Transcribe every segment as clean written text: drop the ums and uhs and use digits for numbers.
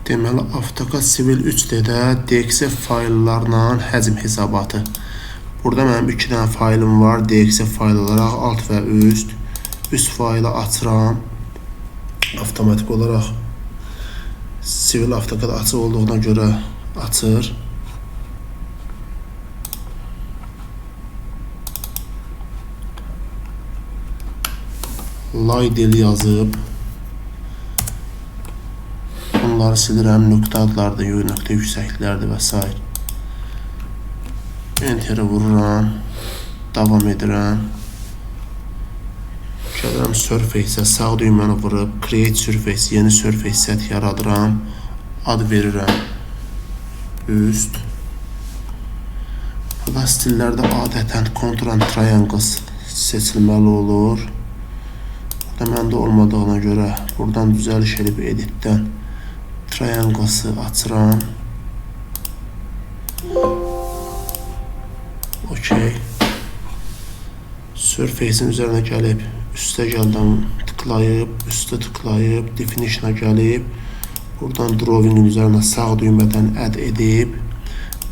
Deməli, AutoCAD Civil 3D-də DXF fayllarla həcm hesabatı. Burada mənim 2 dənə faylim var. DXF fayl olaraq alt və üst. Üst faylı açıram. Avtomatik olaraq Civil AutoCAD açıq olduğuna görə açır. Laydel yazıb bunları silirəm. Nöqtə adlardır, nöqtə yüksəkliklərdir və s. Enter'ı vururam. Davam edirəm. Gəlirəm Surface-ə, sağ düyməni vurub Create Surface, yeni Surface set yaradıram. Ad verirəm. Üst. Burada stillərdə adətən Contour and Triangles seçilməli olur. Burada məndə olmadığına görə buradan düzəliş edib editdən Triangles'ı açıram. OK. Surface'in üzərinə gəlib üstə gəldən tıklayıb, üstə tıklayıb, Definition'a gəlib, buradan Drawing'in üzərinə sağ düymədən add edib,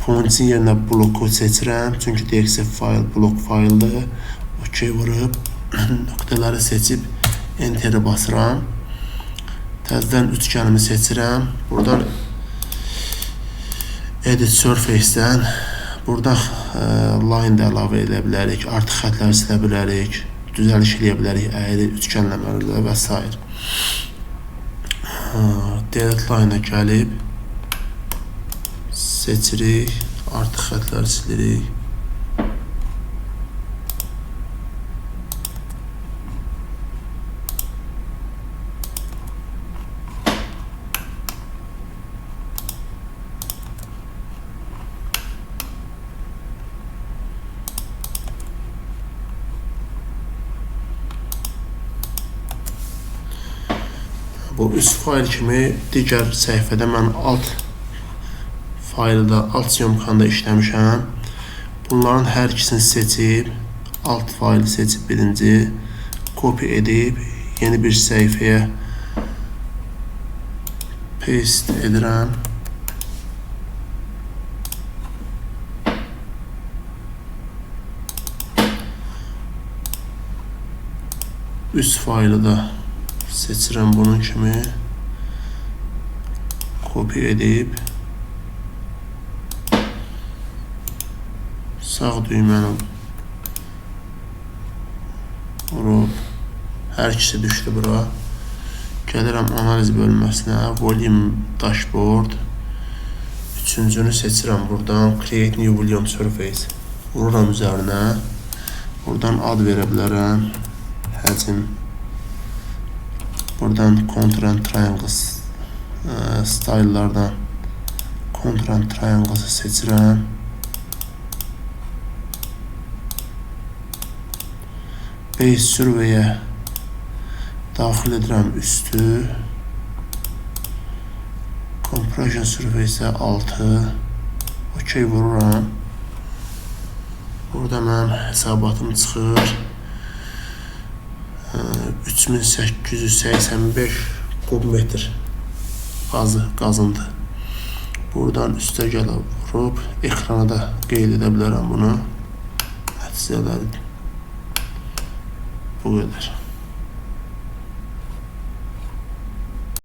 Point'in yerinə bloku seçirəm, çünki DXF fayl blok fayldır. OK vurub, nöqtələri seçib, Enter'i basıram. Təzədən üçgənimi seçirəm. Buradan Edit Surface'dən burada line də əlavə edə bilərik, artıq xətləri silə bilərik, düzəliş edə bilərik, əyri üçgənləməli və s. Delete line-a gəlib seçirik, artıq xətləri silirik. Bu üst fayl kimi digər səhifədə mən alt faylda, alt syomkanda işləmişəm. Bunların hər ikisini seçib, alt faylı seçib birinci, copy edib, yeni bir səhifəyə paste edirəm. Üst faylı da seçirəm bunun kimi, copy edib, sağ düyməni vurub, hər ikisi düşdü bura. Gəlirəm analiz bölməsinə, Volume Dashboard, üçüncünü seçirəm buradan, Create New Volume Surface, vururam üzərinə, buradan ad verə bilərəm, həcm. Buradan Contour and Triangles style'lardan Contour and Triangles'ı seçirəm. Base Survey'e daxil edirəm üstü. Compression Survey-ə 6. OK vururam. Burada mənim hesabatım çıxır. 3885 kubmetr qazındı. Buradan üstə gəlib vurub ekrana da qeyd edə bilərəm bunu. Nəticələri bu qədər.